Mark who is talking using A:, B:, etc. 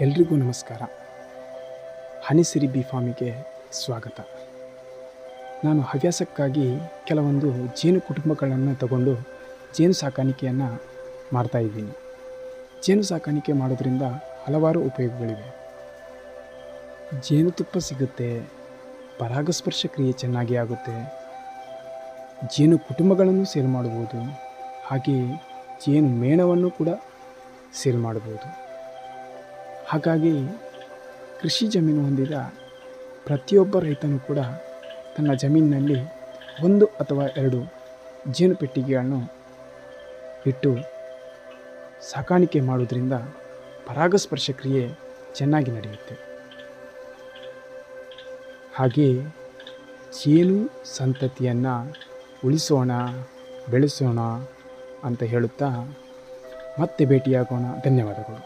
A: ಎಲ್ರಿಗೂ ನಮಸ್ಕಾರ. ಹನಿಸಿರಿ ಬಿ ಫಾರ್ಮಿಗೆ ಸ್ವಾಗತ. ನಾನು ಹವ್ಯಾಸಕ್ಕಾಗಿ ಕೆಲವೊಂದು ಜೇನು ಕುಟುಂಬಗಳನ್ನು ತಗೊಂಡು ಜೇನು ಸಾಕಾಣಿಕೆಯನ್ನು ಮಾಡ್ತಾಯಿದ್ದೀನಿ. ಜೇನು ಸಾಕಾಣಿಕೆ ಮಾಡೋದ್ರಿಂದ ಹಲವಾರು ಉಪಯೋಗಗಳಿವೆ. ಜೇನುತುಪ್ಪ ಸಿಗುತ್ತೆ, ಪರಾಗಸ್ಪರ್ಶ ಕ್ರಿಯೆ ಚೆನ್ನಾಗಿ ಆಗುತ್ತೆ, ಜೇನು ಕುಟುಂಬಗಳನ್ನು ಸೇಲ್ ಮಾಡ್ಬೋದು, ಹಾಗೆಯೇ ಜೇನು ಮೇಣವನ್ನು ಕೂಡ ಸೇಲ್ ಮಾಡ್ಬೋದು. ಹಾಗಾಗಿ ಕೃಷಿ ಜಮೀನು ಹೊಂದಿದ ಪ್ರತಿಯೊಬ್ಬ ರೈತನೂ ಕೂಡ ತನ್ನ ಜಮೀನಿನಲ್ಲಿ 1 ಅಥವಾ 2 ಜೇನು ಪೆಟ್ಟಿಗೆಗಳನ್ನು ಇಟ್ಟು ಸಾಕಾಣಿಕೆ ಮಾಡೋದ್ರಿಂದ ಪರಾಗಸ್ಪರ್ಶ ಕ್ರಿಯೆ ಚೆನ್ನಾಗಿ ನಡೆಯುತ್ತೆ. ಹಾಗೆಯೇ ಜೇನು ಸಂತತಿಯನ್ನು ಉಳಿಸೋಣ, ಬೆಳೆಸೋಣ ಅಂತ ಹೇಳುತ್ತಾ ಮತ್ತೆ ಭೇಟಿಯಾಗೋಣ. ಧನ್ಯವಾದಗಳು.